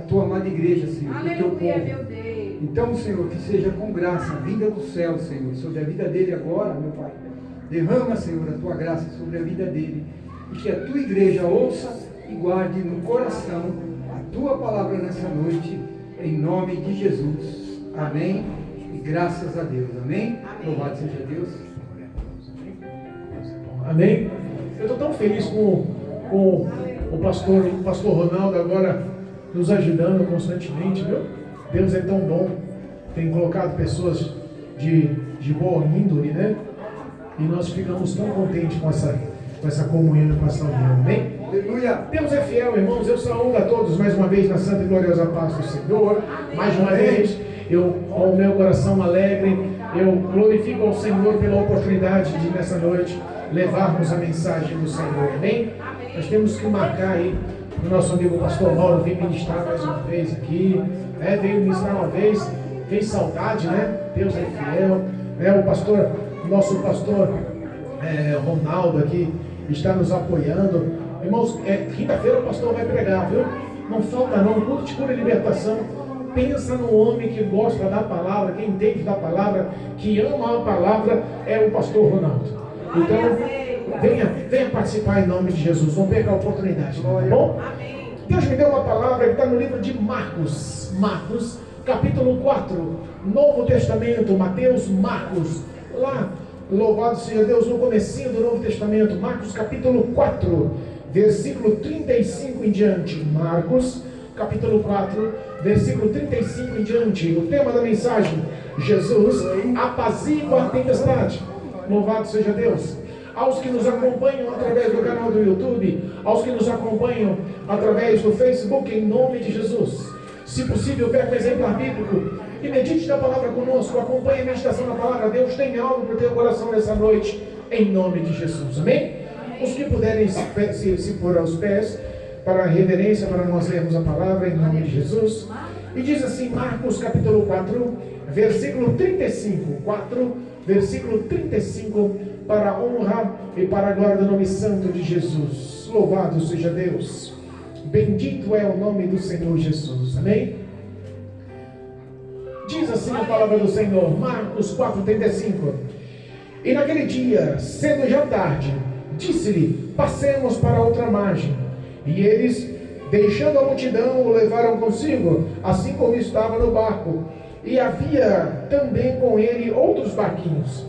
tua amada igreja, Senhor, do teu Aleluia, povo. meu Deus. Então, Senhor, que seja com graça, vinda do céu, Senhor, sobre a vida dele agora, meu Pai. Derrama, Senhor, a tua graça sobre a vida dele. E que a tua igreja ouça e guarde no coração a tua palavra nessa noite, em nome de Jesus. Amém. E graças a Deus. Amém. Louvado seja Deus. Amém. Eu estou tão feliz com o pastor Ronaldo agora nos ajudando constantemente, viu? Deus é tão bom, tem colocado pessoas de boa índole, né? E nós ficamos tão contentes com essa comunhão, com essa união, amém? Aleluia. Deus é fiel, irmãos. Eu saúdo a todos mais uma vez na santa e gloriosa paz do Senhor. Mais uma vez, eu com o meu coração alegre, eu glorifico ao Senhor pela oportunidade de nessa noite levarmos a mensagem do Senhor, amém? Nós temos que marcar aí o nosso amigo pastor Mauro vir ministrar mais uma vez aqui, né? Veio ministrar uma vez, fez saudade, né? Deus é fiel, né? O nosso pastor Ronaldo aqui está nos apoiando. Irmãos, quinta-feira o pastor vai pregar, viu? Não falta não, culto de cura e libertação. Pensa no homem que gosta da palavra, que entende da palavra, que ama a palavra, é o pastor Ronaldo. Então, venha participar em nome de Jesus. Não perca a oportunidade, tá bom? Deus me deu uma palavra que está no livro de Marcos, capítulo 4, Novo Testamento, Mateus, Marcos, lá, louvado seja Deus, no comecinho do Novo Testamento, Marcos capítulo 4, versículo 35 em diante. Marcos capítulo 4, versículo 35 em diante. O tema da mensagem: Jesus apazigua a tempestade. Louvado seja Deus. Aos que nos acompanham através do canal do YouTube, aos que nos acompanham através do Facebook, em nome de Jesus. Se possível, pegue um exemplar bíblico e medite na palavra conosco. Acompanhe a meditação na palavra. Deus tem algo para o teu coração nessa noite, em nome de Jesus. Amém? Os que puderem se pôr aos pés para a reverência, para nós lermos a palavra, em nome de Jesus. E diz assim, Marcos capítulo 4, versículo 35. 4, versículo 35, para a honra e para a glória do nome santo de Jesus. Louvado seja Deus. Bendito é o nome do Senhor Jesus. Amém? Diz assim a palavra do Senhor, Marcos 4,35. E naquele dia, sendo já tarde, disse-lhe, passemos para outra margem. E eles, deixando a multidão, o levaram consigo, assim como estava no barco. E havia também com ele outros barquinhos.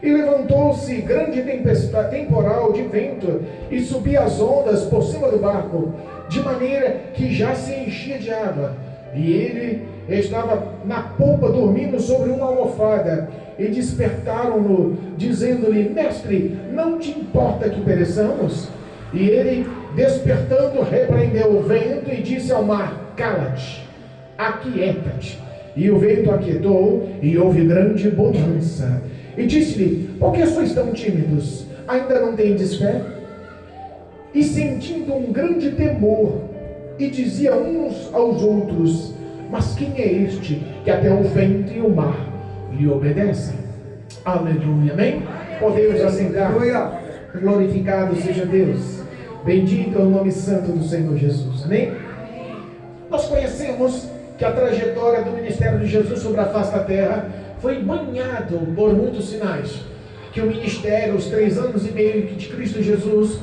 E levantou-se grande tempestade, temporal de vento, e subia as ondas por cima do barco, de maneira que já se enchia de água. E ele estava na polpa dormindo sobre uma almofada. E despertaram-no, dizendo-lhe, mestre, não te importa que pereçamos? E ele, despertando, repreendeu o vento e disse ao mar, cala-te, aquieta-te. E o vento aquietou, e houve grande bonança. E disse-lhe, por que sois tão tímidos? Ainda não tendes fé? E sentindo um grande temor, e dizia uns aos outros, mas quem é este que até o vento e o mar lhe obedecem? Aleluia, amém? Podemos assentar. Glorificado seja Deus. Bendito é o nome santo do Senhor Jesus, amém? Nós conhecemos que a trajetória do ministério de Jesus sobre a face da terra foi banhado por muitos sinais. Que o ministério, os 3 anos e meio de Cristo Jesus,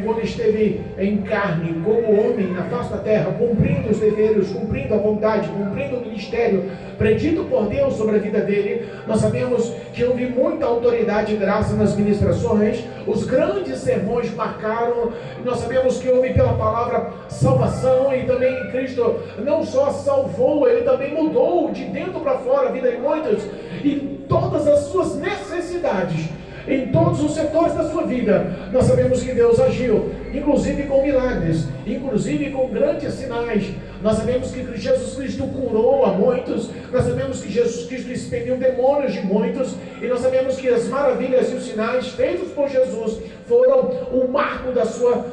quando esteve em carne, como homem na face da terra, cumprindo os deveres, cumprindo a vontade, cumprindo o ministério predito por Deus sobre a vida dele, nós sabemos que houve muita autoridade e graça nas ministrações, os grandes sermões marcaram, nós sabemos que houve pela palavra salvação, e também Cristo não só salvou, ele também mudou de dentro para fora a vida de muitos, e todas as suas necessidades, em todos os setores da sua vida, nós sabemos que Deus agiu, inclusive com milagres, inclusive com grandes sinais. Nós sabemos que Jesus Cristo curou a muitos, nós sabemos que Jesus Cristo expeliu demônios de muitos, e nós sabemos que as maravilhas e os sinais feitos por Jesus foram o marco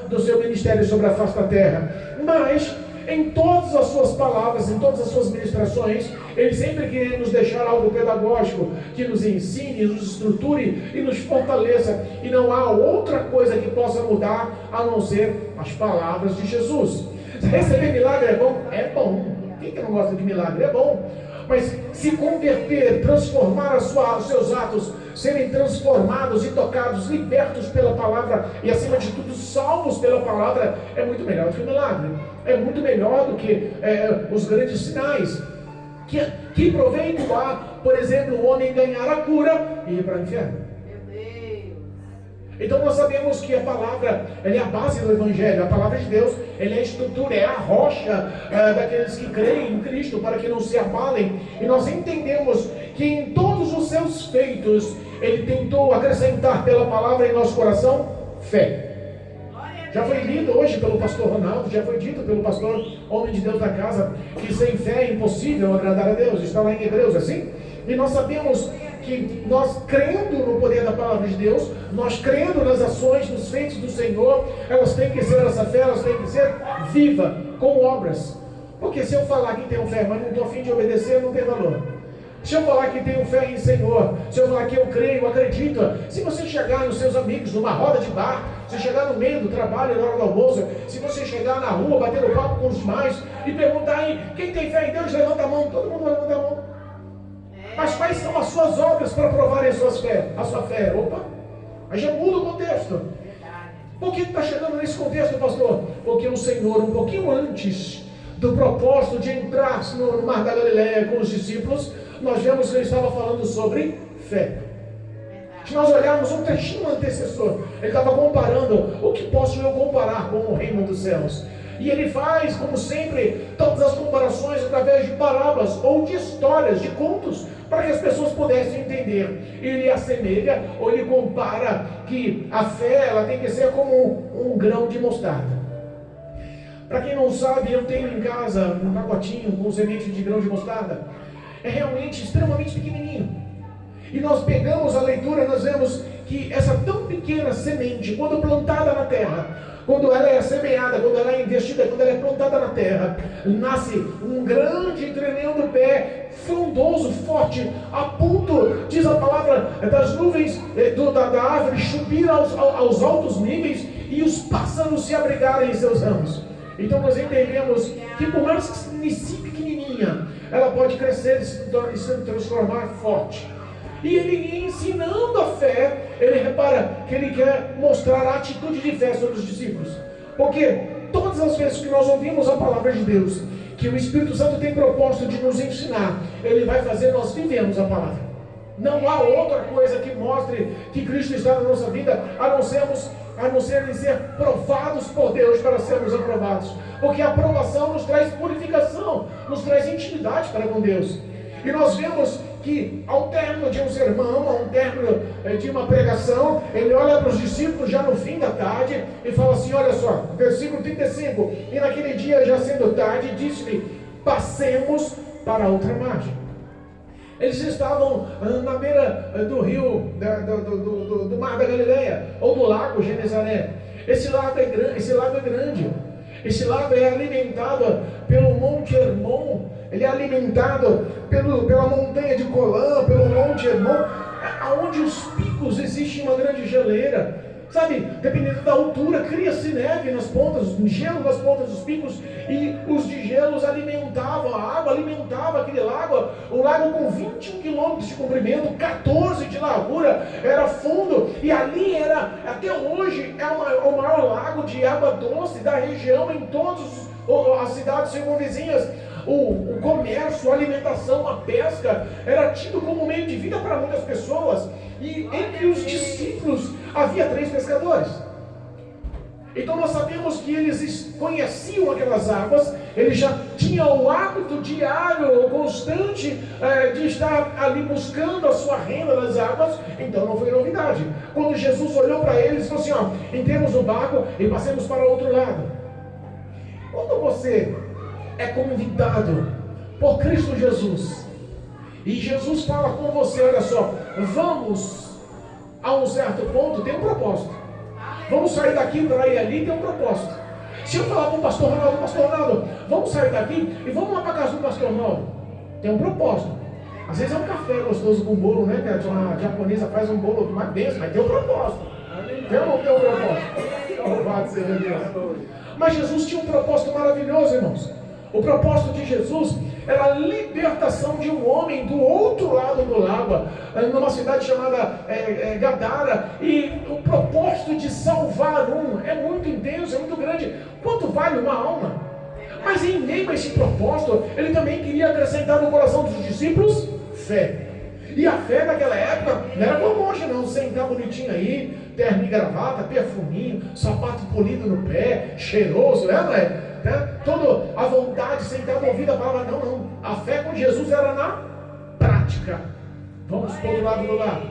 do seu ministério sobre a face da terra. Mas em todas as suas palavras, em todas as suas ministrações, ele sempre queria nos deixar algo pedagógico, que nos ensine, nos estruture e nos fortaleça. E não há outra coisa que possa mudar a não ser as palavras de Jesus. Receber milagre é bom? É bom. Quem que não gosta de milagre? É bom. Mas se converter, transformar os seus atos, serem transformados e tocados, libertos pela palavra e, acima de tudo, salvos pela palavra, é muito melhor do que o milagre. É muito melhor do que os grandes sinais. Que proveito há, por exemplo, o homem ganhar a cura e ir para o inferno? Então nós sabemos que a palavra, ela é a base do Evangelho. A palavra de Deus, ela é a estrutura, é a rocha daqueles que creem em Cristo, para que não se abalem. E nós entendemos que em todos os seus feitos, Ele tentou acrescentar pela palavra em nosso coração, fé. Já foi lido hoje pelo pastor Ronaldo, já foi dito pelo pastor homem de Deus da casa, que sem fé é impossível agradar a Deus. Está lá em Hebreus, assim? E nós sabemos que nós crendo no poder da palavra de Deus, nós crendo nas ações, nos feitos do Senhor, elas têm que ser, essa fé, elas têm que ser viva, com obras. Porque se eu falar que tenho fé, mas não estou a fim de obedecer, não tem valor. Se eu falar que tenho fé em Senhor, se eu falar que eu creio, acredito, se você chegar nos seus amigos, numa roda de bar, se chegar no meio do trabalho, na hora do almoço, se você chegar na rua, bater o papo com os demais e perguntar aí, quem tem fé em Deus, levanta a mão, todo mundo vai levantar a mão. Mas quais são as suas obras para provarem a sua fé? Opa, aí já muda o contexto. Por que está chegando nesse contexto, pastor? Porque o Senhor, um pouquinho antes do propósito de entrar no Mar da Galileia com os discípulos, nós vemos que ele estava falando sobre fé. Se nós olharmos um trechinho antecessor, ele estava comparando, o que posso eu comparar com o reino dos céus? E ele faz, como sempre, todas as comparações através de parábolas ou de histórias, de contos, para que as pessoas pudessem entender. Ele assemelha ou ele compara que a fé, ela tem que ser como um grão de mostarda. Para quem não sabe, eu tenho em casa um pacotinho com semente de grão de mostarda. É realmente extremamente pequenininho. E nós pegamos a leitura, nós vemos que essa tão pequena semente, quando plantada na terra, quando ela é semeada, quando ela é investida, quando ela é plantada na terra, nasce um grande, tremendo pé, frondoso, forte, a ponto, diz a palavra, das nuvens da árvore subir aos altos níveis e os pássaros se abrigarem em seus ramos. Então nós entendemos que por mais que se inicie pequenininha, ela pode crescer e se transformar forte. E ele ensinando a fé, ele repara que ele quer mostrar a atitude de fé sobre os discípulos. Porque todas as vezes que nós ouvimos a palavra de Deus, que o Espírito Santo tem propósito de nos ensinar, ele vai fazer nós vivemos a palavra. Não há outra coisa que mostre que Cristo está na nossa vida, a não ser ser provados por Deus para sermos aprovados. Porque a aprovação nos traz purificação, nos traz intimidade para com Deus. E nós vemos que ao término de um sermão, ao término de uma pregação, ele olha para os discípulos já no fim da tarde e fala assim, olha só, versículo 35, e naquele dia já sendo tarde, disse-lhe, passemos para outra margem. Eles estavam na beira do rio, do Mar da Galileia, ou do lago Genezaré. Esse lago é grande. Esse lago é alimentado pelo Monte Hermon, ele é alimentado pela montanha de Colã, pelo Monte Hermon, onde os picos existe uma grande geleira. Sabe, dependendo da altura, cria-se neve nas pontas, gelo nas pontas dos picos, e os de gelos alimentavam, a água alimentava aquele lago, um lago com 21 quilômetros de comprimento, 14 de largura, era fundo, e ali era, até hoje, o maior lago de água doce da região, em todas as cidades circunvizinhas. O comércio, a alimentação, a pesca era tido como meio de vida para muitas pessoas. E entre os discípulos havia 3 pescadores. Então nós sabemos que eles conheciam aquelas águas, eles já tinham o hábito diário, constante, de estar ali buscando a sua renda nas águas. Então não foi novidade. Quando Jesus olhou para eles e falou assim, ó, entremos no barco e passemos para o outro lado. Quando você é convidado por Cristo Jesus, e Jesus fala com você, olha só, vamos a um certo ponto, tem um propósito. Vamos sair daqui para ir ali, tem um propósito. Se eu falar para o pastor Ronaldo, vamos sair daqui e vamos lá para a casa do pastor Ronaldo, tem um propósito. Às vezes é um café gostoso com bolo, né? Que a japonesa faz um bolo mais denso, mas tem um propósito. Tem ou não tem um propósito? Louvado seja Deus. Mas Jesus tinha um propósito maravilhoso, irmãos. O propósito de Jesus era a libertação de um homem do outro lado do lago, numa cidade chamada Gadara. E o propósito de salvar um é muito intenso, é muito grande. Quanto vale uma alma? Mas em meio a esse propósito, ele também queria acrescentar no coração dos discípulos fé. E a fé naquela época não era como hoje não, sentar bonitinho aí, terno e gravata, perfuminho, sapato polido no pé, cheiroso, não é? Toda a vontade, sentar movida a palavra, não. A fé com Jesus era na prática. Vamos para o outro lado do lado.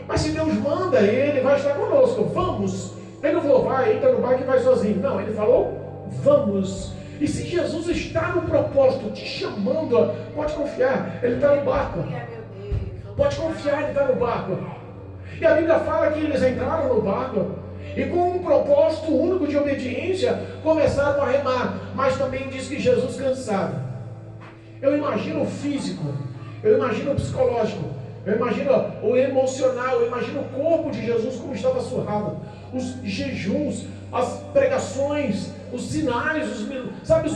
Mas se Deus manda, ele vai estar conosco. Vamos. Ele não falou, vai, entra no barco e vai sozinho. Não, ele falou, vamos. E se Jesus está no propósito, te chamando, pode confiar, ele está no barco. Pode confiar, ele está no barco. E a Bíblia fala que eles entraram no barco e com um propósito único de obediência começaram a remar. Mas também diz que Jesus cansado. Eu imagino o físico, eu imagino o psicológico, eu imagino o emocional, eu imagino o corpo de Jesus como estava surrado. Os jejuns, as pregações, os sinais, os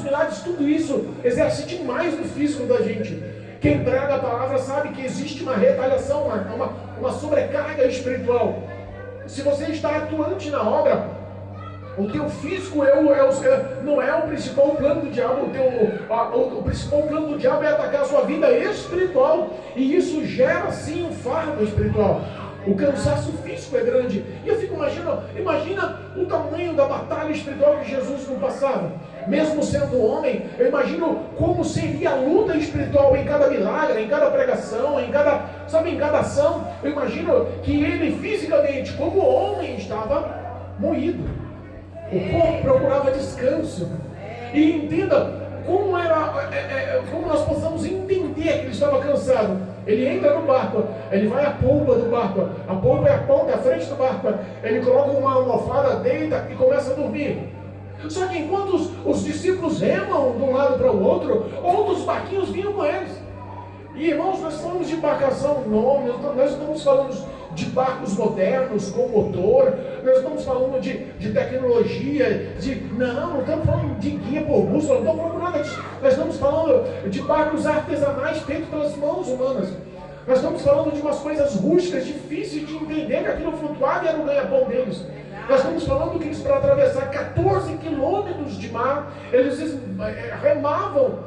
milagres, tudo isso exerce demais no físico da gente. Quem prega a palavra sabe que existe uma retaliação, uma sobrecarga espiritual. Se você está atuante na obra, o teu físico não é o principal plano do diabo. O principal plano do diabo é atacar a sua vida espiritual. E isso gera sim um fardo espiritual. O cansaço físico é grande. E eu fico imagina o tamanho da batalha espiritual que Jesus não passava. Mesmo sendo homem, eu imagino como seria a luta espiritual em cada milagre, em cada pregação, em cada ação. Eu imagino que ele fisicamente, como homem, estava moído. O corpo procurava descanso. E entenda como nós possamos entender que ele estava cansado. Ele entra no barco, ele vai à polpa do barco. A polpa é a ponta, a frente do barco. Ele coloca uma almofada, deita e começa a dormir. Só que enquanto os discípulos remam de um lado para o outro, outros barquinhos vinham com eles. E irmãos, nós falamos de embarcação nome, nós estamos falando de barcos modernos com motor, nós estamos falando de tecnologia, não estamos falando de guia por bússola, não estamos falando nada disso. Nós estamos falando de barcos artesanais feitos pelas mãos humanas. Nós estamos falando de umas coisas rústicas, difíceis de entender que aquilo flutuava e era o ganha-pão deles. Nós estamos falando que eles, para atravessar 14 quilômetros de mar, eles remavam.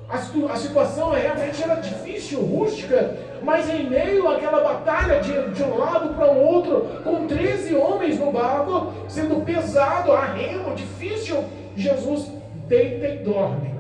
A situação realmente era difícil, rústica, mas em meio àquela batalha de um lado para o outro, com 13 homens no barco, sendo pesado, a remo, difícil, Jesus deita e dorme.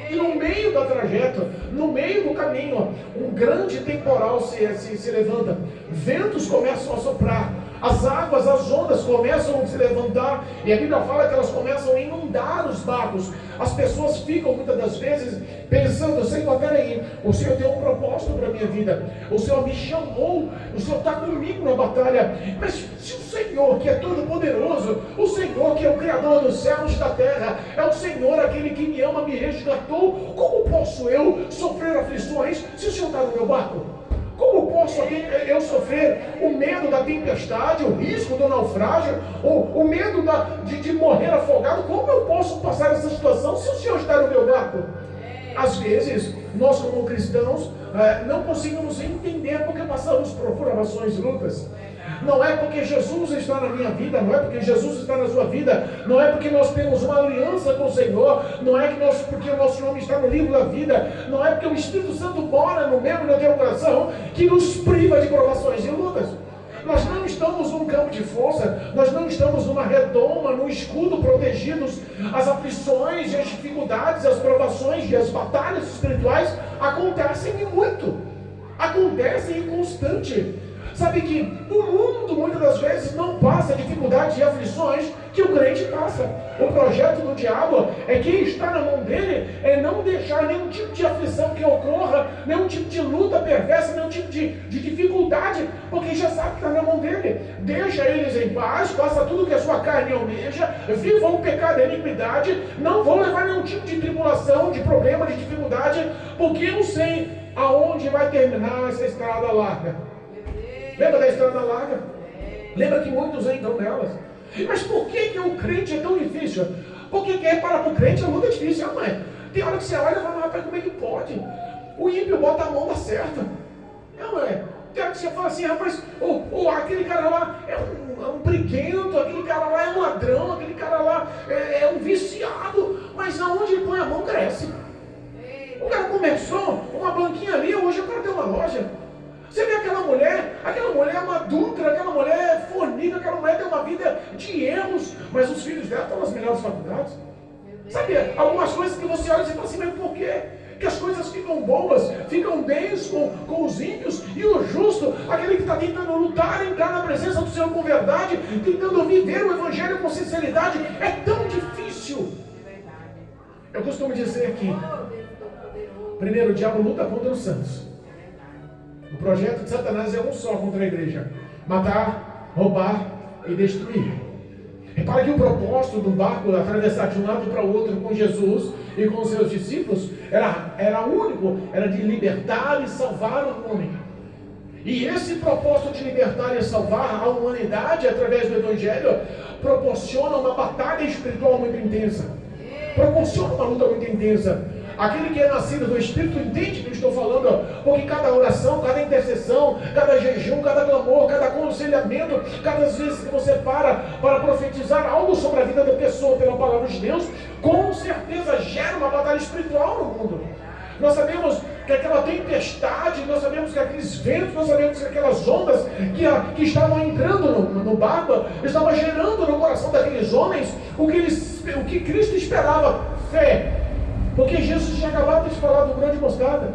E no meio da trajetória, no meio do caminho, um grande temporal se levanta, ventos começam a soprar, as águas, as ondas começam a se levantar, e a Bíblia fala que elas começam a inundar os barcos. As pessoas ficam muitas das vezes pensando, Senhor, peraí, o Senhor tem um propósito para a minha vida, o Senhor me chamou, o Senhor está comigo na batalha, mas se o Senhor que é todo poderoso, o Senhor que é o Criador dos céus e da terra, é o Senhor aquele que me ama, me resgatou, como posso eu sofrer aflições se o Senhor está no meu barco? Como posso eu sofrer o medo da tempestade, o risco do naufrágio, o medo de morrer afogado? Como eu posso passar essa situação se o Senhor está no meu barco? Às vezes, nós como cristãos não conseguimos entender porque passamos por provações e lutas. Não é porque Jesus está na minha vida, não é porque Jesus está na sua vida, não é porque nós temos uma aliança com o Senhor, não é porque o nosso nome está no livro da vida, não é porque o Espírito Santo mora no meu e no teu coração que nos priva de provações e lutas. Nós não estamos num campo de força, nós não estamos numa redoma, num escudo protegidos. As aflições, as dificuldades, as provações e as batalhas espirituais acontecem e muito, acontecem e constante. Sabe que o mundo muitas das vezes não passa dificuldades e aflições que o crente passa. O projeto do diabo é que está na mão dele, é não deixar nenhum tipo de aflição que ocorra, nenhum tipo de luta perversa, nenhum tipo de dificuldade, porque já sabe que está na mão dele. Deixa eles em paz, faça tudo que a sua carne almeja, viva o pecado e a iniquidade, não vou levar nenhum tipo de tribulação, de problema, de dificuldade, porque eu sei aonde vai terminar essa estrada larga. Lembra da estrada larga? Lembra que muitos entram nelas. Mas por que o crente é tão difícil? Porque para o crente a luta é difícil, não é? Tem hora que você olha e fala, rapaz, como é que pode? O ímpio bota a mão da certa. Não é? Tem hora que você fala assim, rapaz, aquele cara lá é um briguento, aquele cara lá é um ladrão, aquele cara lá é um viciado, mas aonde ele põe a mão cresce. O cara começou uma banquinha ali, hoje o cara tem uma loja. Você vê aquela mulher é uma adulta, aquela mulher é fornica, aquela mulher tem uma vida de erros, mas os filhos dela estão nas melhores faculdades. Sabe, algumas coisas que você olha e você fala assim, mas por quê? Que as coisas ficam boas, ficam bens com os ímpios, e o justo, aquele que está tentando lutar, entrar na presença do Senhor com verdade, tentando viver o Evangelho com sinceridade, é tão difícil. Eu costumo dizer aqui, primeiro, o diabo luta contra os santos. O projeto de Satanás é um só contra a igreja: matar, roubar e destruir. Repara que o propósito do barco atravessar de um lado para o outro com Jesus e com os seus discípulos era único, era de libertar e salvar o homem. E esse propósito de libertar e salvar a humanidade através do Evangelho proporciona uma batalha espiritual muito intensa, proporciona uma luta muito intensa. Aquele que é nascido do Espírito entende o que eu estou falando, porque cada oração, cada intercessão, cada jejum, cada clamor, cada aconselhamento, cada vez que você para profetizar algo sobre a vida da pessoa pela palavra de Deus, com certeza gera uma batalha espiritual no mundo. Nós sabemos que aquela tempestade, nós sabemos que aqueles ventos, nós sabemos que aquelas ondas que estavam entrando no barco, estavam gerando no coração daqueles homens o que Cristo esperava: fé. Porque Jesus tinha acabado de falar do grão de mostarda.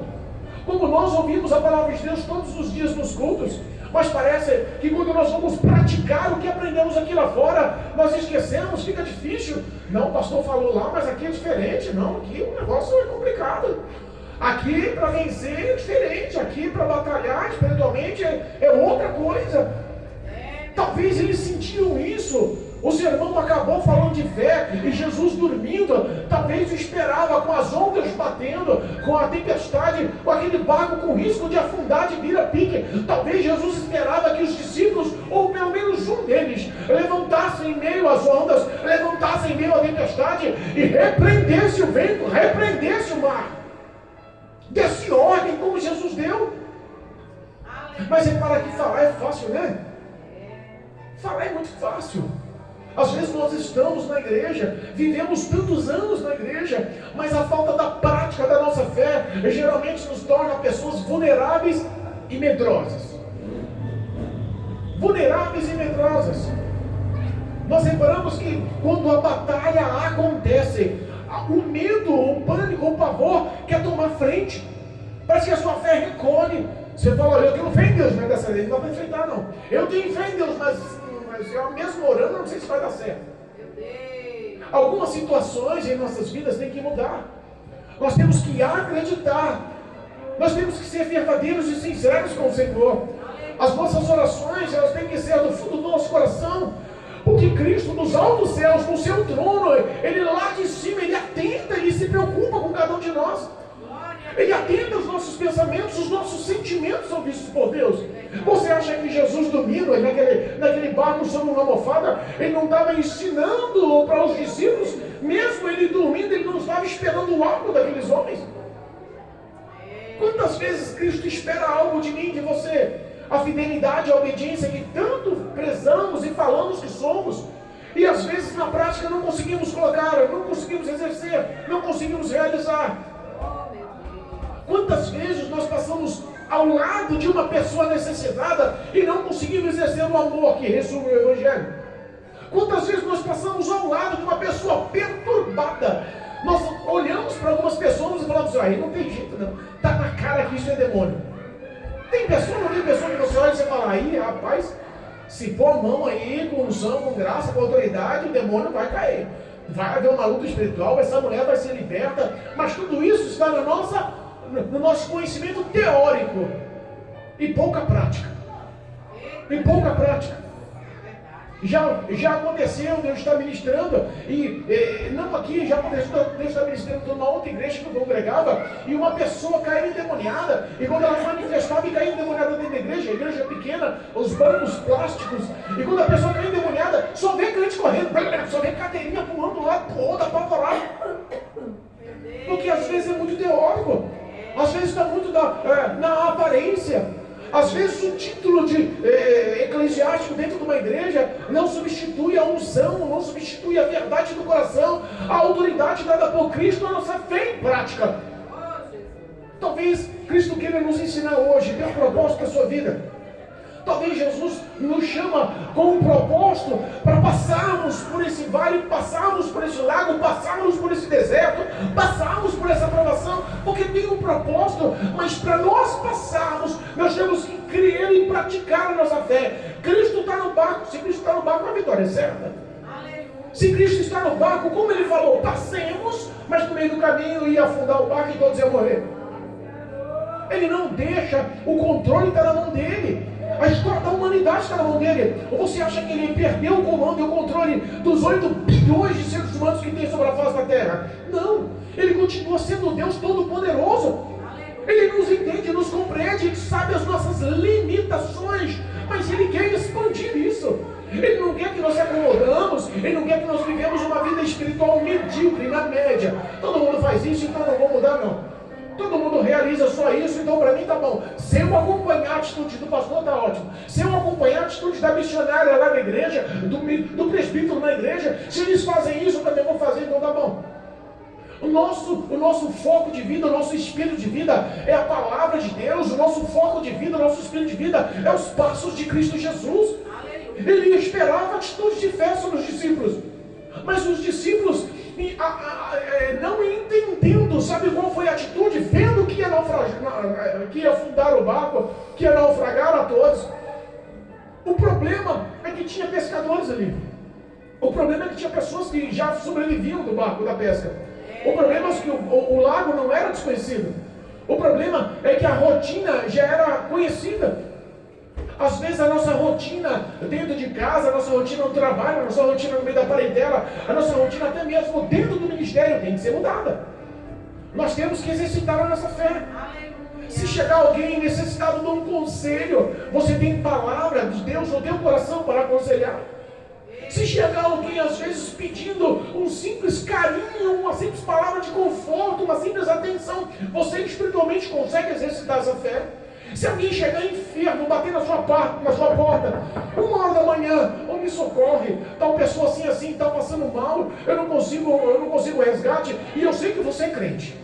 Como nós ouvimos a palavra de Deus todos os dias nos cultos, mas parece que quando nós vamos praticar o que aprendemos aqui lá fora, nós esquecemos, fica difícil. Não, o pastor falou lá, mas aqui é diferente. Não, aqui o negócio é complicado. Aqui para vencer é diferente, aqui para batalhar espiritualmente é outra coisa. Talvez eles sentiram isso. O sermão acabou falando de fé e Jesus dormindo. Talvez esperava com as ondas batendo, com a tempestade, com aquele barco com risco de afundar, de vir a pique. Talvez Jesus esperava que os discípulos, ou pelo menos um deles, levantassem em meio às ondas, levantassem em meio à tempestade e repreendesse o vento, repreendesse o mar. Desse ordem como Jesus deu. Mas repara que falar é fácil, né? Falar é muito fácil. Às vezes nós estamos na igreja, vivemos tantos anos na igreja, mas a falta da prática da nossa fé geralmente nos torna pessoas vulneráveis e medrosas. Vulneráveis e medrosas. Nós reparamos que quando a batalha acontece, o medo, o pânico, o pavor quer tomar frente. Parece que a sua fé recolhe. Você fala, eu tenho fé em Deus, mas dessa vez não dá para enfrentar não. Eu tenho fé em Deus, mas eu mesmo orando, eu não sei se vai dar certo. Algumas situações em nossas vidas têm que mudar. Nós temos que acreditar. Nós temos que ser verdadeiros e sinceros com o Senhor. As nossas orações, elas têm que ser do fundo do nosso coração. Porque Cristo, dos altos céus, no seu trono, Ele lá de cima, Ele atenta, Ele se preocupa com cada um de nós. Ele atenta os nossos pensamentos, os nossos sentimentos são vistos por Deus. Você acha que Jesus dormindo naquele barco sobre uma almofada, Ele não estava ensinando para os discípulos? Mesmo Ele dormindo, Ele não estava esperando algo daqueles homens? Quantas vezes Cristo espera algo de mim, de você? A fidelidade, a obediência que tanto prezamos e falamos que somos, e às vezes na prática não conseguimos colocar, não conseguimos exercer, não conseguimos realizar. Quantas vezes nós passamos ao lado de uma pessoa necessitada e não conseguimos exercer o amor que resume o Evangelho? Quantas vezes nós passamos ao lado de uma pessoa perturbada? Nós olhamos para algumas pessoas e falamos assim, não tem jeito não, está na cara que isso é demônio. Tem pessoa, não tem pessoa que você olha e você fala, aí rapaz, se pôr a mão aí com unção, com graça, com autoridade, o demônio vai cair. Vai haver uma luta espiritual, essa mulher vai ser liberta, mas tudo isso está no nosso conhecimento teórico e pouca prática. E pouca prática. Já aconteceu, Deus está ministrando, não aqui, já aconteceu, Deus está ministrando numa outra igreja que eu congregava, e uma pessoa caiu endemoniada, e quando ela manifestava e caiu endemoniada dentro da igreja, a igreja pequena, os bancos plásticos, e quando a pessoa caiu endemoniada, só vê crente correndo, só vê cadeirinha pulando lá, toda apavorada, porque às vezes é muito teórico, às vezes está muito na aparência. Às vezes o título de eclesiástico dentro de uma igreja não substitui a unção, não substitui a verdade do coração, a autoridade dada por Cristo, a nossa fé em prática. Talvez Cristo queira nos ensinar hoje, ter um propósito na sua vida. Talvez Jesus nos chama com um propósito para passarmos por esse vale, passarmos por esse lago, passarmos por esse deserto, passarmos por essa provação, porque tem um propósito, mas para nós passarmos, nós temos que crer e praticar a nossa fé. Cristo está no barco, se Cristo está no barco, a vitória é certa. Se Cristo está no barco, como ele falou, passemos, mas no meio do caminho ia afundar o barco e todos iam morrer. Ele não deixa, o controle está na mão dele. A história da humanidade está na mão dele. Ou você acha que ele perdeu o comando e o controle dos 8 bilhões de seres humanos que tem sobre a face da terra? Não. Ele continua sendo o Deus Todo-Poderoso. Ele nos entende, nos compreende, ele sabe as nossas limitações, mas ele quer expandir isso. Ele não quer que nós se acomodamos, ele não quer que nós vivemos uma vida espiritual medíocre, na média. Todo mundo faz isso, então não vou mudar não. Todo mundo realiza só isso, então para mim tá bom. Se eu acompanhar a atitude do pastor, tá ótimo. Se eu acompanhar a atitude da missionária lá na igreja, do presbítero na igreja, se eles fazem isso, eu também vou fazer, então tá bom. O nosso foco de vida, o nosso espírito de vida é a palavra de Deus. O nosso foco de vida, o nosso espírito de vida é os passos de Cristo Jesus. Ele esperava atitudes de fé sobre os discípulos, mas os discípulos não entendendo, sabe qual foi a atitude? Vendo que ia afundar o barco, que ia naufragar a todos. O problema é que tinha pescadores ali. O problema é que tinha pessoas que já sobreviviam do barco, da pesca. O problema é que o lago não era desconhecido. O problema é que a rotina já era conhecida. Às vezes a nossa rotina dentro de casa, a nossa rotina no trabalho, a nossa rotina no meio da parentela, a nossa rotina até mesmo dentro do ministério tem que ser mudada. Nós temos que exercitar a nossa fé. Se chegar alguém necessitado de um conselho, você tem palavra de Deus no teu coração para aconselhar. Se chegar alguém às vezes pedindo um simples carinho, uma simples palavra de conforto, uma simples atenção, você espiritualmente consegue exercitar essa fé. Se alguém chegar enfermo, bater na sua porta, 1h da manhã, ou me socorre, tal pessoa assim, está passando mal, eu não consigo resgate, e eu sei que você é crente.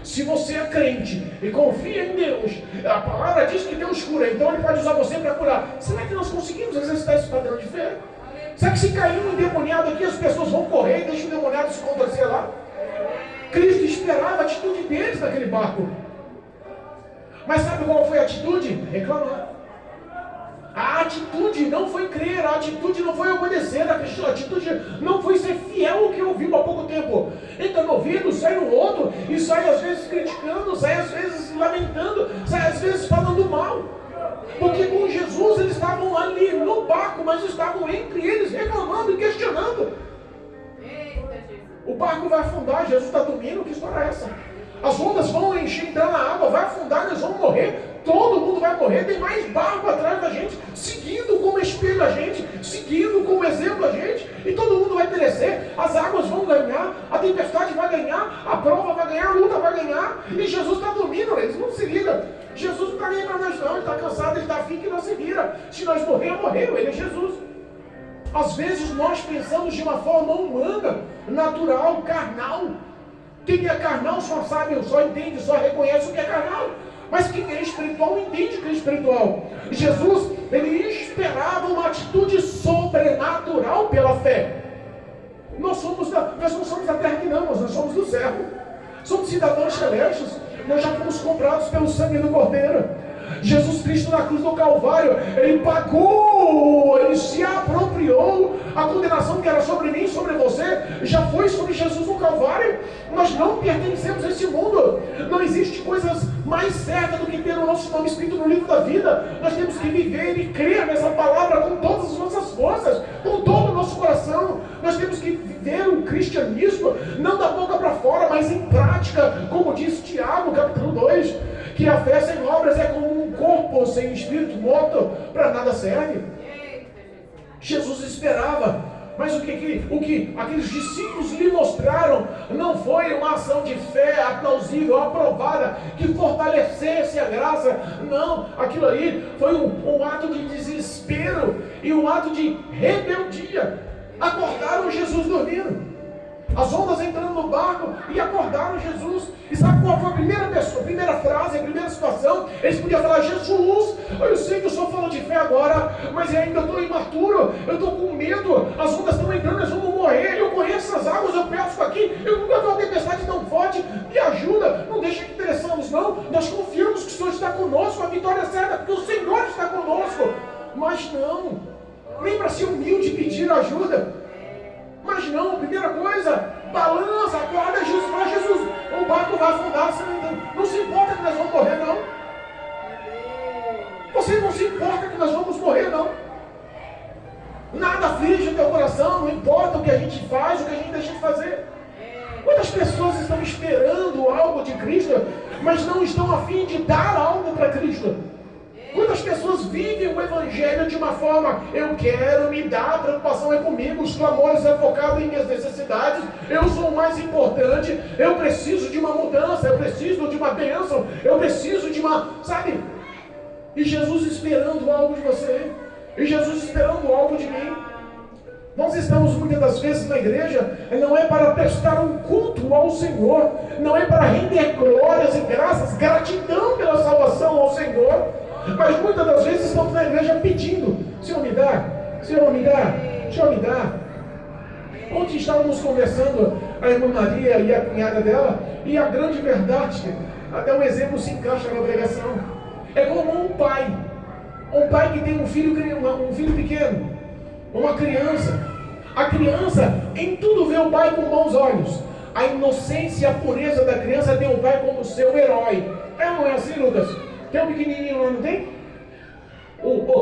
Se você é crente e confia em Deus, a palavra diz que Deus cura, então Ele pode usar você para curar. Será que nós conseguimos exercitar esse padrão de fé? Será que se cair um endemoniado aqui, as pessoas vão correr e deixam o endemoniado se contorcer lá? Cristo esperava a atitude deles naquele barco. Mas sabe qual foi a atitude? Reclamar. A atitude não foi crer, a atitude não foi obedecer, a atitude não foi ser fiel ao que ouviu há pouco tempo. Entra no ouvido, sai no outro, e sai às vezes criticando, sai às vezes lamentando, sai às vezes falando mal. Porque com Jesus eles estavam ali no barco, mas estavam entre eles reclamando e questionando. O barco vai afundar, Jesus está dormindo, que história é essa? As ondas vão entrar na água, vai afundar, nós vamos morrer, todo mundo vai morrer, tem mais barco atrás da gente, seguindo como espelho a gente, seguindo como exemplo a gente, e todo mundo vai perecer, as águas vão ganhar, a tempestade vai ganhar, a prova vai ganhar, a luta vai ganhar, e Jesus está dormindo, eles não se ligam. Jesus não está nem para nós não, ele está cansado, ele está afim que nós se vira. Se nós morremos, ele é Jesus. Às vezes nós pensamos de uma forma humana, natural, carnal. Quem é carnal só sabe, só entende, só reconhece o que é carnal. Mas quem é espiritual entende que é espiritual. Jesus, ele esperava uma atitude sobrenatural pela fé. Nós não somos da terra que não, nós somos do céu. Somos cidadãos celestes. Nós já fomos comprados pelo sangue do Cordeiro. Jesus Cristo na cruz do Calvário, Ele pagou, Ele se apropriou. A condenação que era sobre mim, sobre você, já foi sobre Jesus no Calvário. Nós não pertencemos a esse mundo. Não existe coisas mais certas do que ter o nosso nome escrito no livro da vida. Nós temos que viver e crer nessa palavra com todas as nossas forças, com cristianismo, não da boca para fora, mas em prática, como diz Tiago, capítulo 2, que a fé sem obras é como um corpo sem espírito morto, para nada serve. Jesus esperava, mas o que aqueles discípulos lhe mostraram não foi uma ação de fé aplausível, aprovada, que fortalecesse a graça. Não, aquilo ali foi um ato de desespero e um ato de rebeldia. Acordaram Jesus dormindo. As ondas entrando no barco e acordaram Jesus. E sabe qual foi a primeira frase, a primeira situação? Eles podiam falar: Jesus, eu sei que o Senhor falou de fé agora, mas eu ainda estou imaturo, eu estou com medo, as ondas estão entrando, nós vamos morrer, eu conheço essas águas, eu pesco aqui, eu nunca vi uma tempestade tão forte, me ajuda, não deixa que interessamos não, nós confiamos que o Senhor está conosco, a vitória é certa, porque o Senhor está conosco. Mas não, nem para ser humilde pedir ajuda. Mas não, primeira coisa, balança, acorda Jesus, fala: Jesus, o barco vai afundar, você não se importa que nós vamos morrer não. Você não se importa que nós vamos morrer não. Nada aflige o teu coração, não importa o que a gente faz, o que a gente deixa de fazer. Quantas pessoas estão esperando algo de Cristo, mas não estão a fim de dar algo para Cristo? Quantas pessoas vivem o Evangelho de uma forma: eu quero me dar, a preocupação é comigo, os clamores é focado em minhas necessidades, eu sou o mais importante, eu preciso de uma mudança, eu preciso de uma bênção, eu preciso de uma, sabe? E Jesus esperando algo de você, e Jesus esperando algo de mim. Nós estamos muitas das vezes na igreja, não é para prestar um culto ao Senhor, não é para render glórias e graças, gratidão pela salvação ao Senhor, mas muitas das vezes estamos na igreja pedindo: Senhor me dá, Senhor me dá, Senhor me dá. Ontem estávamos conversando, a irmã Maria e a cunhada dela, e a grande verdade, até um exemplo se encaixa na pregação, é como um pai que tem um filho pequeno, uma criança. A criança em tudo vê o pai com bons olhos. A inocência e a pureza da criança tem o pai como seu herói. Não é assim, Lucas? Tem um pequenininho lá, não tem?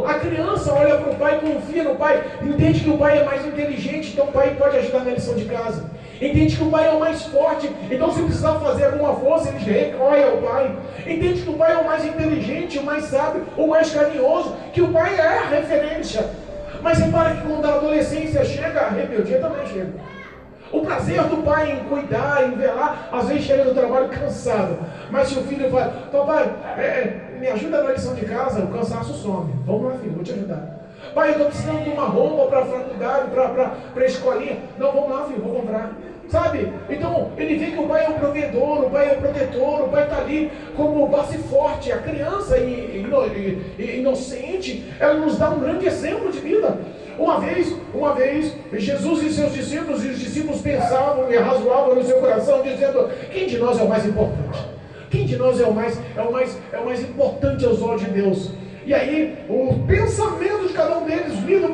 A criança olha para o pai, confia no pai, entende que o pai é mais inteligente, então o pai pode ajudar na lição de casa. Entende que o pai é o mais forte, então se precisar fazer alguma força, ele recorre ao pai. Entende que o pai é o mais inteligente, o mais sábio, o mais carinhoso, que o pai é a referência. Mas repara que quando a adolescência chega, a rebeldia também chega. O prazer do pai em cuidar, em velar, às vezes chega do trabalho cansado. Mas se o filho fala: papai, me ajuda na lição de casa, o cansaço some. Vamos lá, filho, vou te ajudar. Pai, eu estou precisando de uma roupa para a faculdade, para a escolinha. Não, vamos lá, filho, vou comprar. Sabe? Então, ele vê que o pai é o provedor, o pai é o protetor, o pai está ali como base forte. A criança inocente, ela nos dá um grande exemplo de vida. Uma vez, Jesus e seus discípulos, e os discípulos pensavam e razoavam no seu coração, dizendo: quem de nós é o mais importante? Quem de nós é o mais importante aos olhos de Deus? E aí, o pensamento de cada um deles, visto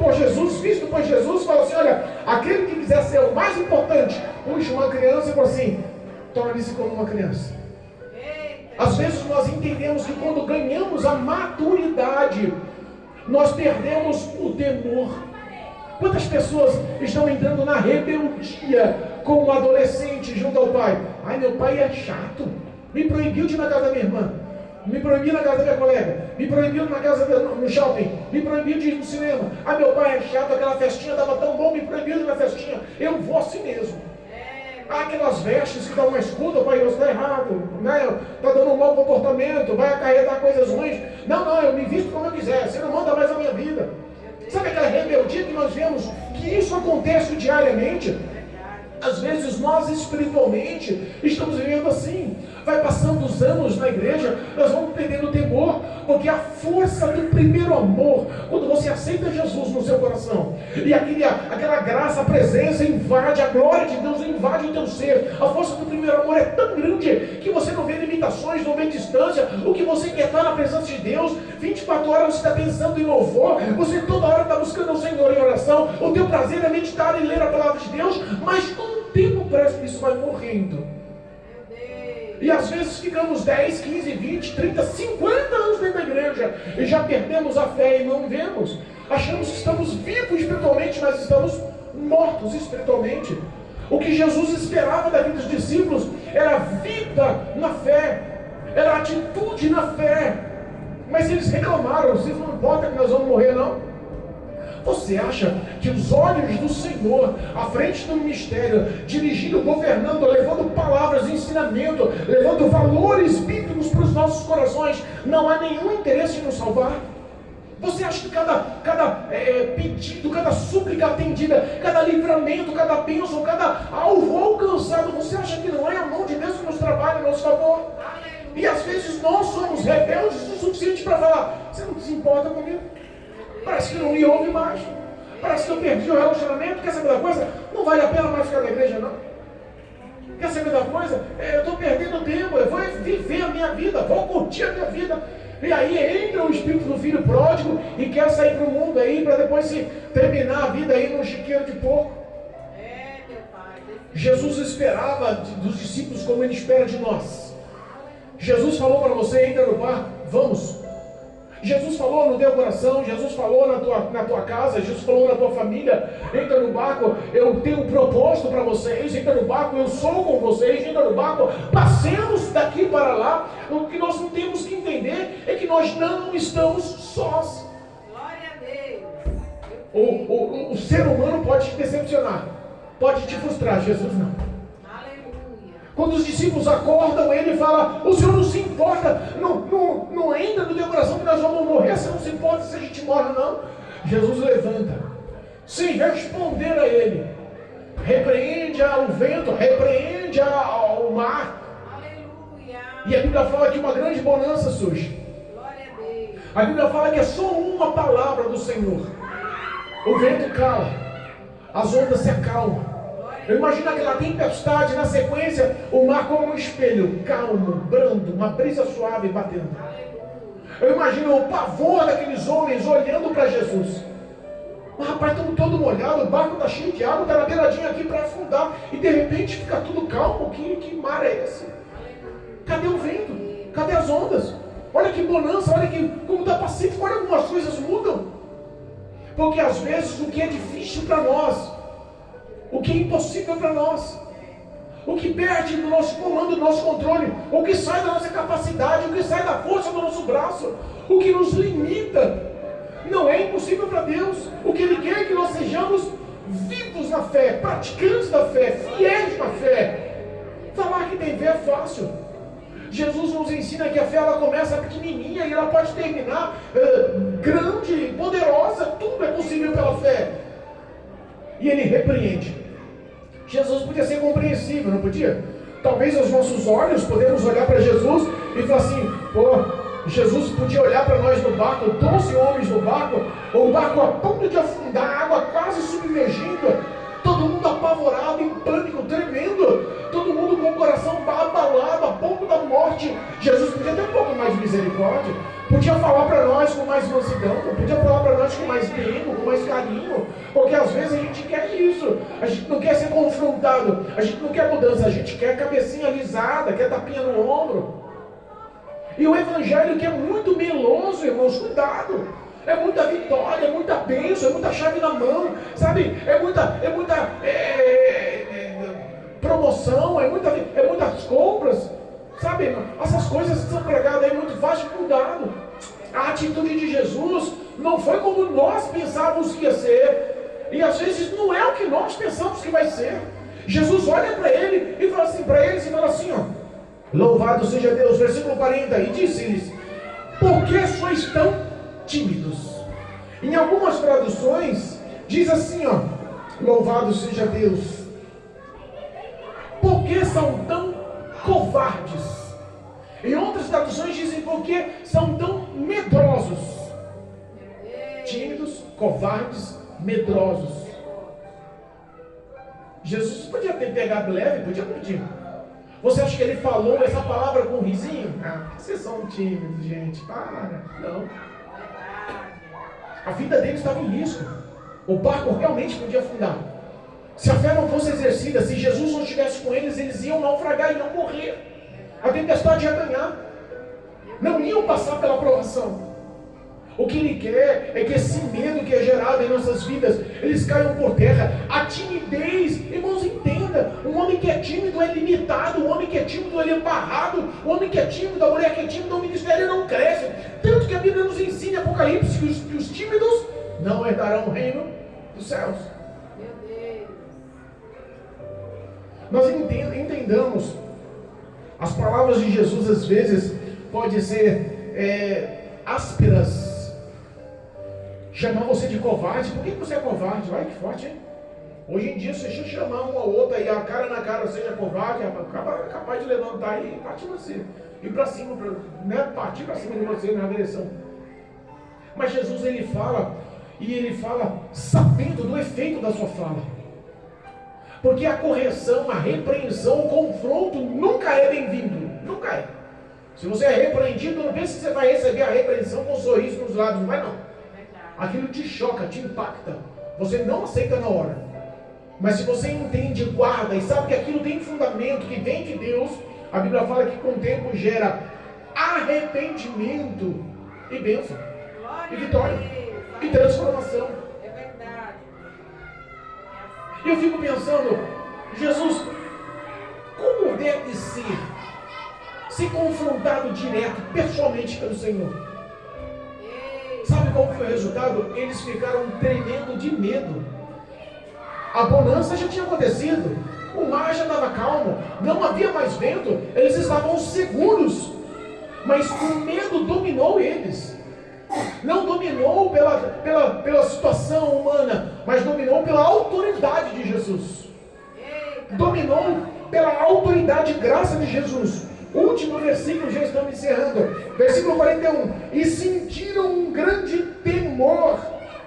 por Jesus, fala assim: olha, aquele que quiser ser o mais importante, puxa uma criança e fala assim: torne-se como uma criança. Às vezes nós entendemos que quando ganhamos a maturidade, nós perdemos o temor. Quantas pessoas estão entrando na rebeldia como adolescente junto ao pai? Ai, meu pai é chato, me proibiu de ir na casa da minha irmã, me proibiu na casa da minha colega, me proibiu na casa no shopping, me proibiu de ir no cinema. Ai, meu pai é chato, aquela festinha estava tão bom, me proibiu de ir na festinha, eu vou assim mesmo. Aquelas vestes que dão uma escuta, pai, você está errado, né? Está dando um mau comportamento, vai acarretar coisas ruins. Não, eu me visto como eu quiser, você não manda mais a minha vida. Sabe aquela rebeldia que nós vemos, que isso acontece diariamente? Às vezes nós espiritualmente estamos vivendo assim. Vai passando os anos na igreja, nós vamos perdendo o temor, porque a força do primeiro amor, quando você aceita Jesus no seu coração, e aquela graça, a presença invade, a glória de Deus invade o teu ser, a força do primeiro amor é tão grande, que você não vê limitações, não vê distância, o que você quer estar na presença de Deus, 24 horas você está pensando em louvor, você toda hora está buscando o Senhor em oração, o teu prazer é meditar e ler a palavra de Deus, mas com o tempo parece que isso vai morrendo. E às vezes ficamos 10, 15, 20, 30, 50 anos dentro da igreja e já perdemos a fé e não vemos. Achamos que estamos vivos espiritualmente, mas estamos mortos espiritualmente. O que Jesus esperava da vida dos discípulos era vida na fé, era atitude na fé. Mas eles reclamaram: vocês não importa que nós vamos morrer não? Você acha que os olhos do Senhor, à frente do ministério, dirigindo, governando, levando palavras, ensinamento, levando valores bíblicos para os nossos corações, não há nenhum interesse em nos salvar? Você acha que cada pedido, cada súplica atendida, cada livramento, cada bênção, cada alvo alcançado, você acha que não é a mão de Deus que nos trabalha a nosso favor? E às vezes nós somos rebeldes o suficiente para falar: você não se importa comigo? Parece que não me ouve mais. Parece que eu perdi o relacionamento. Quer saber da coisa? Não vale a pena mais ficar na igreja, não. Quer saber da coisa? Eu estou perdendo tempo. Eu vou viver a minha vida. Vou curtir a minha vida. E aí entra o espírito do filho pródigo e quer sair para o mundo aí para depois se terminar a vida aí num chiqueiro de porco. Meu pai. Jesus esperava dos discípulos como Ele espera de nós. Jesus falou para você: entra no barco, vamos. Jesus falou no teu coração, Jesus falou na tua casa, Jesus falou na tua família: entra no barco, eu tenho um propósito para vocês, entra no barco, eu sou com vocês, entra no barco, passemos daqui para lá. O que nós temos que entender é que nós não estamos sós. Glória a Deus. O ser humano pode te decepcionar, pode te frustrar, Jesus não. Quando os discípulos acordam, ele fala: o Senhor não se importa, não entra no teu coração que nós vamos morrer, você não se importa se a gente morre não. Jesus levanta, sem responder a ele, repreende ao vento, repreende ao mar. Aleluia. E a Bíblia fala que uma grande bonança surge. Glória a Deus. A Bíblia fala que é só uma palavra do Senhor, o vento cala, as ondas se acalmam. Eu imagino aquela tempestade, na sequência, o mar como um espelho, calmo, brando, uma brisa suave batendo. Eu imagino o pavor daqueles homens olhando para Jesus. Mas rapaz, estamos todos molhados, o barco está cheio de água, está na beiradinha aqui para afundar, e de repente fica tudo calmo. Que mar é esse? Cadê o vento? Cadê as ondas? Olha que bonança, olha como está pacífico, olha como as coisas mudam. Porque às vezes o que é difícil para nós, o que é impossível para nós, o que perde do nosso comando, do nosso controle, o que sai da nossa capacidade, o que sai da força do nosso braço, o que nos limita, não é impossível para Deus. O que Ele quer é que nós sejamos vivos na fé, praticantes da fé, fiéis na fé. Falar que tem fé é fácil. Jesus nos ensina que a fé ela começa pequenininha e ela pode terminar grande, poderosa. Tudo é possível pela fé. E Ele repreende. Jesus podia ser compreensível, não podia? Talvez aos nossos olhos podemos olhar para Jesus e falar assim: Jesus podia olhar para nós no barco, 12 homens no barco, o barco a ponto de afundar, a água quase submergindo, todo mundo apavorado, em pânico, tremendo, todo mundo com o coração abalado, a ponto da morte. Jesus podia ter um pouco mais de misericórdia, podia falar para nós com mais mansidão, podia falar para nós com mais mimo, com mais carinho, porque às vezes a gente quer isso, a gente não quer ser confrontado, a gente não quer mudança, a gente quer cabecinha alisada, quer tapinha no ombro. E o evangelho que é muito meloso, irmãos, cuidado, é muita vitória, é muita bênção, é muita chave na mão, sabe, é muita promoção, é muitas compras. Sabe, essas coisas que são pregadas aí muito fácil, cuidado. A atitude de Jesus não foi como nós pensávamos que ia ser. E às vezes não é o que nós pensamos que vai ser. Jesus olha para ele e fala assim, para eles, e fala assim, louvado seja Deus, versículo 40, e disse-lhes: por que sois tão tímidos? Em algumas traduções diz assim, louvado seja Deus. Por que são tão covardes? Em outras traduções dizem porque são tão medrosos. Tímidos, covardes, medrosos. Jesus podia ter pegado leve, podia pedir. Você acha que ele falou essa palavra com um risinho? Vocês são tímidos, gente. Para. Não. A vida deles estava em risco. O barco realmente podia afundar. Se a fé não fosse exercida, se Jesus não estivesse com eles, eles iam naufragar e iam morrer. A tempestade ia ganhar. Não iam passar pela provação. O que Ele quer é que esse medo que é gerado em nossas vidas, eles caiam por terra. A timidez, irmãos, entenda, um homem que é tímido é limitado, um homem que é tímido ele é barrado, o homem que é tímido, a mulher que é tímida, o ministério não cresce. Tanto que a Bíblia nos ensina em Apocalipse que os tímidos não herdarão o reino dos céus. Meu Deus. Nós entendamos, as palavras de Jesus às vezes podem ser ásperas. Chamar você de covarde. Por que você é covarde? Vai, que forte, hein? Hoje em dia, se você chamar um ao outro aí, a cara na cara, seja covarde, é capaz de levantar e partir você. Ir para cima, partir para cima de você na direção. Mas Jesus, ele fala, e ele fala sabendo do efeito da sua fala. Porque a correção, a repreensão, o confronto nunca é bem-vindo. Nunca é. Se você é repreendido, não pense que você vai receber a repreensão com um sorriso nos lábios. Não vai não. Aquilo te choca, te impacta. Você não aceita na hora. Mas se você entende, guarda e sabe que aquilo tem fundamento, que vem de Deus, a Bíblia fala que com o tempo gera arrependimento e bênção, e vitória, e transformação. É verdade. E eu fico pensando, Jesus, como deve ser confrontado direto, pessoalmente pelo Senhor? Sabe qual foi o resultado? Eles ficaram tremendo de medo. A bonança já tinha acontecido. O mar já estava calmo. Não havia mais vento. Eles estavam seguros. Mas o medo dominou eles. Não dominou pela situação humana, mas dominou pela autoridade de Jesus. Dominou pela autoridade e graça de Jesus. Último versículo, já estamos encerrando. Versículo 41. E sentiram um grande temor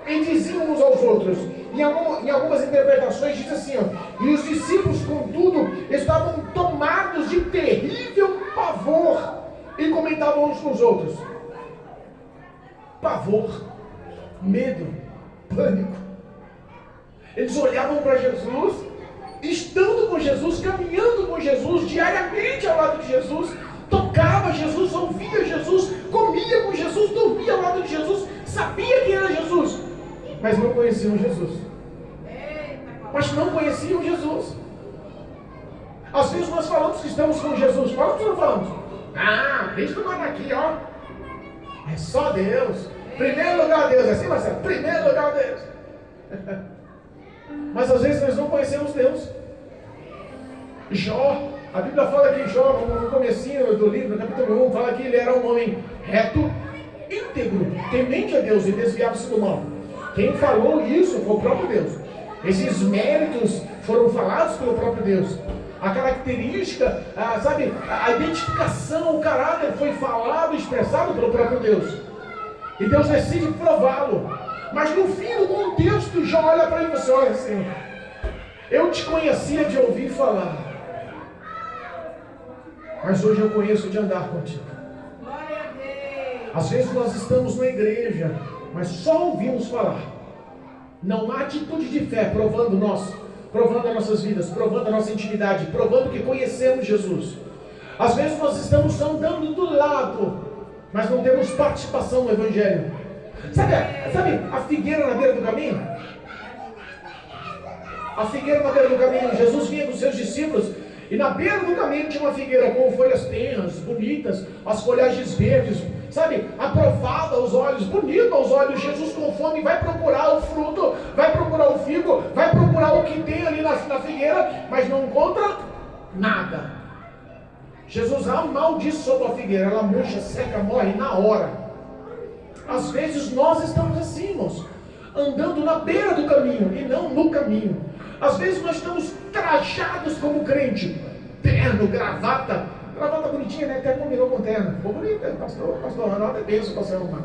e diziam uns aos outros. Em algumas interpretações diz assim, ó, e os discípulos, contudo, estavam tomados de terrível pavor e comentavam uns com os outros. Pavor, medo, pânico. Eles olhavam para Jesus, estando com Jesus, caminhando com Jesus, diariamente ao lado de Jesus, tocava Jesus, ouvia Jesus, comia com Jesus, dormia ao lado de Jesus, sabia quem era Jesus, mas não conheciam Jesus. Mas não conheciam Jesus. Às vezes nós falamos que estamos com Jesus, falamos ou não falamos? Ah, Cristo manda aqui, ó. É só Deus. Primeiro lugar Deus, é assim, Marcelo? Primeiro lugar Deus. Mas às vezes nós não conhecemos Deus. Jó, a Bíblia fala que Jó, no comecinho do livro, no capítulo 1, fala que ele era um homem reto, íntegro, temente a Deus e desviava-se do mal. Quem falou isso foi o próprio Deus. Esses méritos foram falados pelo próprio Deus. A característica, sabe, a identificação, o caráter foi falado e expressado pelo próprio Deus. E Deus decide prová-lo. Mas no fim do contexto, Jó olha para ele e você olha assim: eu te conhecia de ouvir falar, mas hoje eu conheço de andar contigo. Às vezes nós estamos na igreja, mas só ouvimos falar. Não há atitude de fé provando as nossas vidas, provando a nossa intimidade, provando que conhecemos Jesus. Às vezes nós estamos andando do lado, mas não temos participação no Evangelho. Sabe a figueira na beira do caminho? A figueira na beira do caminho, Jesus vinha com seus discípulos, e na beira do caminho tinha uma figueira com folhas tenras, bonitas, as folhagens verdes, sabe, aprovada aos olhos, bonito aos olhos. Jesus com fome vai procurar o fruto, vai procurar o figo, vai procurar o que tem ali na figueira, mas não encontra nada. Jesus amaldiçoa a figueira, ela murcha, seca, morre na hora. Às vezes nós estamos assim, irmãos, andando na beira do caminho e não no caminho. Às vezes nós estamos trajados como crente, terno, gravata bonitinha, né? Até combinou com terno. Ficou bonita, pastor Ronaldo é benção para se arrumar.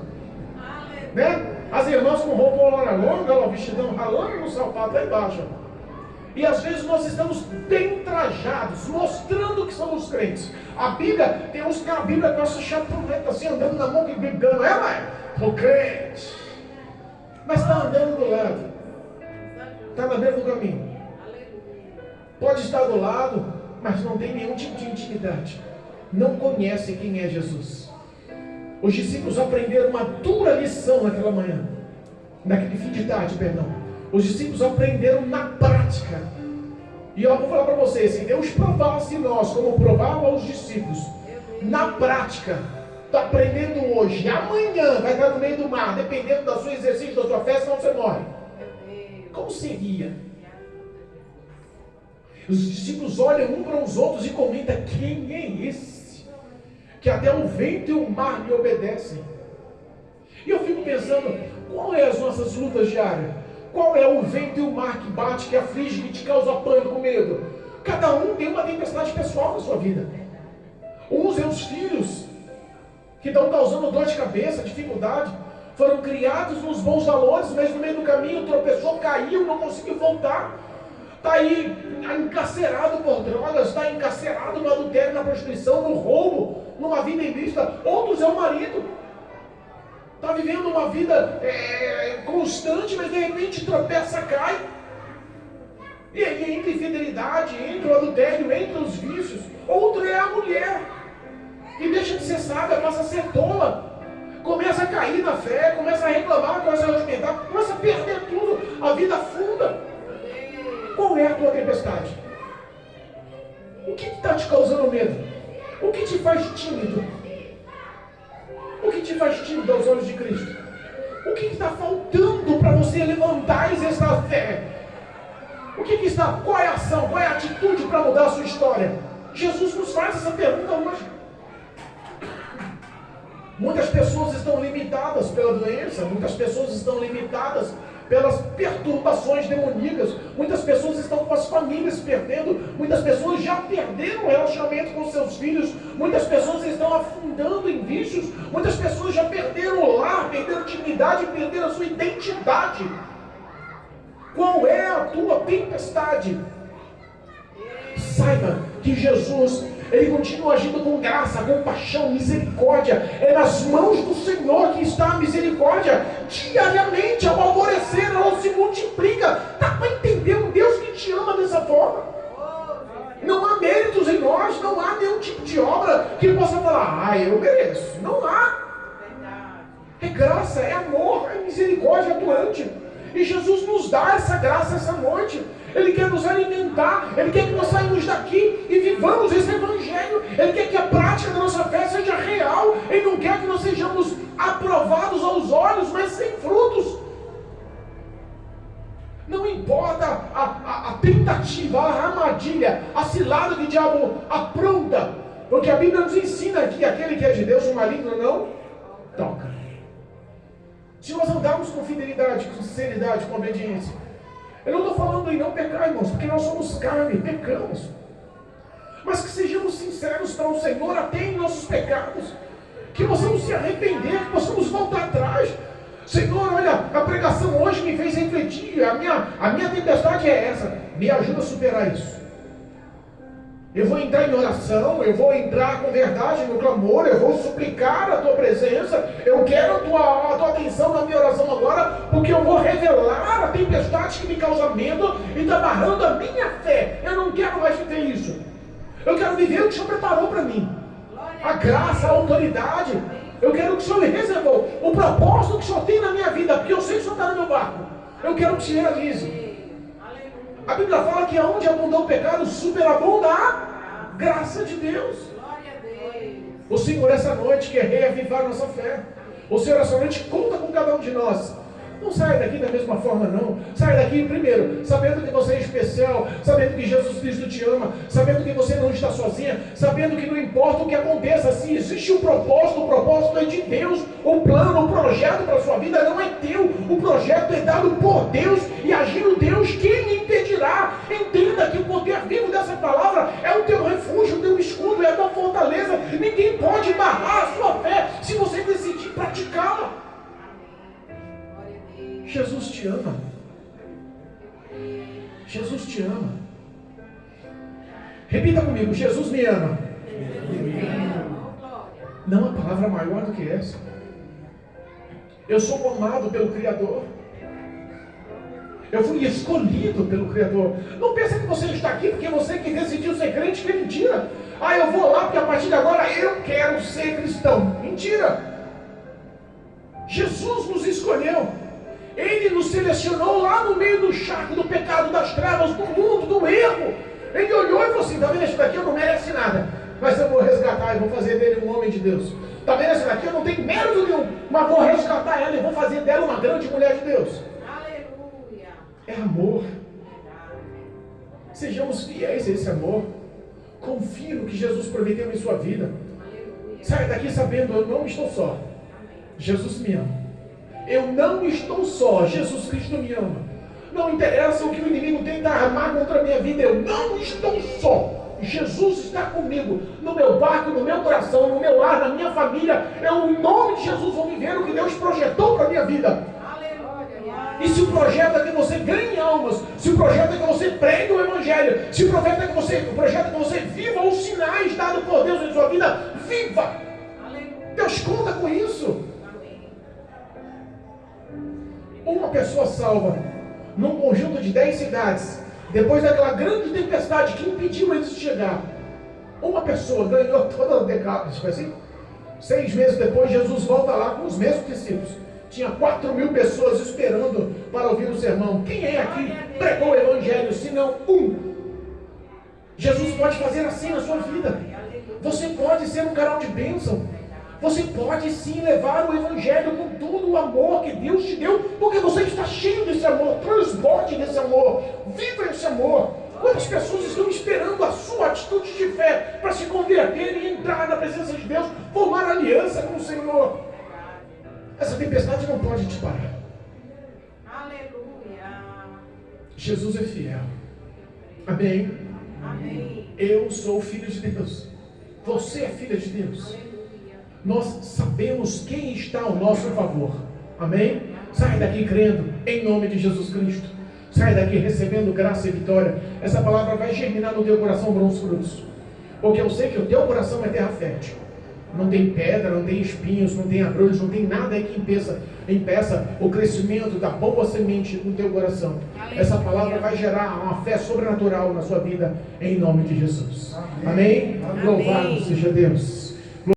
Né? As irmãs com roupa hora longa, o vestidão ralando no sapato lá embaixo. E às vezes nós estamos bem trajados, mostrando que somos crentes. A Bíblia, tem uns que a Bíblia com essa chapuleta assim, andando na mão, brigando, mãe? O crente. Mas está andando do lado. Está na beira do caminho. Pode estar do lado, mas não tem nenhum tipo de intimidade. Não conhece quem é Jesus. Os discípulos aprenderam uma dura lição naquela manhã, naquele fim de tarde, perdão. Os discípulos aprenderam na prática. E eu vou falar para vocês, se Deus provasse nós, como provava aos discípulos, na prática, está aprendendo hoje, amanhã vai estar no meio do mar, dependendo do seu exercício, da sua fé, senão você morre. Como seria? Os discípulos olham um para os outros e comentam: quem é esse? Que até o vento e o mar lhe obedecem. E eu fico pensando, qual é as nossas lutas diárias? Qual é o vento e o mar que bate, que aflige, que te causa pânico, medo? Cada um tem uma tempestade pessoal na sua vida. Uns é os filhos, que estão causando dor de cabeça, dificuldade. Foram criados nos bons valores, mas no meio do caminho tropeçou, caiu, não conseguiu voltar. Está aí encarcerado por drogas, está encarcerado no adultério, na prostituição, no roubo, numa vida ilícita. Outros é o marido. Está vivendo uma vida constante, mas de repente tropeça, cai. E aí entra infidelidade, entra o adultério, entra os vícios. Outro é a mulher, que deixa de ser sábia, passa a ser tola. Começa a cair na fé, começa a reclamar, começa a argumentar, começa a perder tudo, a vida afunda. Qual é a tua tempestade? O que está te causando medo? O que te faz tímido? O que te faz tímido aos olhos de Cristo? O que está faltando para você levantar e exercer fé? O que está? Qual é a ação? Qual é a atitude para mudar a sua história? Jesus nos faz essa pergunta hoje. Muitas pessoas estão limitadas pela doença, muitas pessoas estão limitadas pelas perturbações demoníacas, muitas pessoas estão com as famílias perdendo, muitas pessoas já perderam o relacionamento com seus filhos, muitas pessoas estão afundando em vícios, muitas pessoas já perderam o lar, perderam dignidade, perderam a sua identidade. Qual é a tua tempestade? Saiba que Jesus, Ele continua agindo com graça, compaixão, misericórdia. É nas mãos do Senhor que está a misericórdia. Diariamente, ao alvorecer, ela se multiplica. Dá para entender um Deus que te ama dessa forma? Não há méritos em nós, não há nenhum tipo de obra que possa falar: eu mereço. Não há. É graça, é amor, é misericórdia atuante. E Jesus nos dá essa graça essa noite. Ele quer nos alimentar, Ele quer que nós saímos daqui e vivamos esse Evangelho. Ele quer que a prática da nossa fé seja real. Ele não quer que nós sejamos aprovados aos olhos, mas sem frutos. Não importa a tentativa, a armadilha, a cilada que o diabo apronta, porque a Bíblia nos ensina que aquele que é de Deus, o maligno não toca. Se nós andarmos com fidelidade, com sinceridade, com obediência, eu não estou falando em não pecar, irmãos, porque nós somos carne, pecamos. Mas que sejamos sinceros para o Senhor até em nossos pecados. Que possamos se arrepender, que possamos voltar atrás. Senhor, olha, a pregação hoje me fez refletir. A minha tempestade é essa. Me ajuda a superar isso. Eu vou entrar em oração, eu vou entrar com verdade no clamor, eu vou suplicar a tua presença, eu quero a tua atenção na minha oração agora, porque eu vou revelar a tempestade que me causa medo e está barrando a minha fé. Eu não quero mais viver isso. Eu quero viver o que o Senhor preparou para mim. A graça, a autoridade. Eu quero que o Senhor me reservou. O propósito que o Senhor tem na minha vida, porque eu sei que o Senhor está no meu barco. Eu quero que se realize. A Bíblia fala que aonde abundou o pecado, superabunda a graça de Deus. O Senhor essa noite quer reavivar nossa fé. O Senhor essa noite conta com cada um de nós. Não saia daqui da mesma forma não. Saia daqui primeiro, sabendo que você é especial, sabendo que Jesus Cristo te ama, sabendo que você não está sozinha, sabendo que não importa o que aconteça, se existe um propósito, o propósito é de Deus. O plano, o projeto para a sua vida não é teu. O projeto é dado por Deus e agindo Deus, quem impedirá? Entenda que o poder vivo dessa palavra é o teu refúgio, o teu escudo, é a tua fortaleza. Ninguém pode barrar a sua fé se você decidir praticá-la. Jesus te ama. Jesus te ama. Repita comigo: Jesus me ama. Não há palavra maior do que essa. Eu sou amado pelo Criador. Eu fui escolhido pelo Criador. Não pensa que você está aqui porque você que decidiu ser crente, que é mentira. Eu vou lá porque a partir de agora eu quero ser cristão. Mentira. Jesus nos escolheu. Ele nos selecionou lá no meio do charco, do pecado, das trevas, do mundo, do erro. Ele olhou e falou assim: tá vendo, esse daqui eu não merece nada, mas eu vou resgatar e vou fazer dele um homem de Deus. Tá vendo, esse daqui eu não tenho mérito nenhum, mas vou resgatar ela e vou fazer dela uma grande mulher de Deus. Aleluia. É amor. Sejamos fiéis a esse amor. Confie no que Jesus prometeu em sua vida. Aleluia. Saia daqui sabendo: eu não estou só. Jesus me ama. Eu não estou só. Jesus Cristo me ama. Não interessa o que o inimigo tenta armar contra a minha vida. Eu não estou só. Jesus está comigo. No meu barco, no meu coração, no meu lar, na minha família. Eu, em nome de Jesus, vou viver o que Deus projetou para a minha vida. Aleluia. E se o projeto é que você ganhe almas, se o projeto é que você pregue o Evangelho, se o projeto é que você viva os sinais dados por Deus em sua vida, viva! Aleluia. Deus conta com isso. Amém. Uma pessoa salva num conjunto de 10 cidades, depois daquela grande tempestade que impediu eles de chegar, uma pessoa ganhou toda a Decápolis. Foi assim? 6 meses depois, Jesus volta lá com os mesmos discípulos. Tinha 4.000 pessoas esperando para ouvir o sermão. Quem é aqui pregou o Evangelho, se não um? Jesus pode fazer assim na sua vida. Você pode ser um canal de bênção. Você pode sim levar o Evangelho com todo o amor que Deus te deu, porque você está cheio desse amor. Transborde desse amor. Viva esse amor. Quantas pessoas estão esperando a sua atitude de fé para se converter e entrar na presença de Deus, formar aliança com o Senhor? Essa tempestade não pode te parar. Aleluia. Jesus é fiel. Amém? Amém. Eu sou filho de Deus. Você é filha de Deus. Aleluia. Nós sabemos quem está ao nosso favor. Amém? Sai daqui crendo em nome de Jesus Cristo. Sai daqui recebendo graça e vitória. Essa palavra vai germinar no teu coração bons frutos. Porque eu sei que o teu coração é terra fértil. Não tem pedra, não tem espinhos, não tem abrolhos, não tem nada aí que impeça o crescimento da boa semente no teu coração. Essa palavra vai gerar uma fé sobrenatural na sua vida, em nome de Jesus. Amém? Amém. Louvado seja Deus.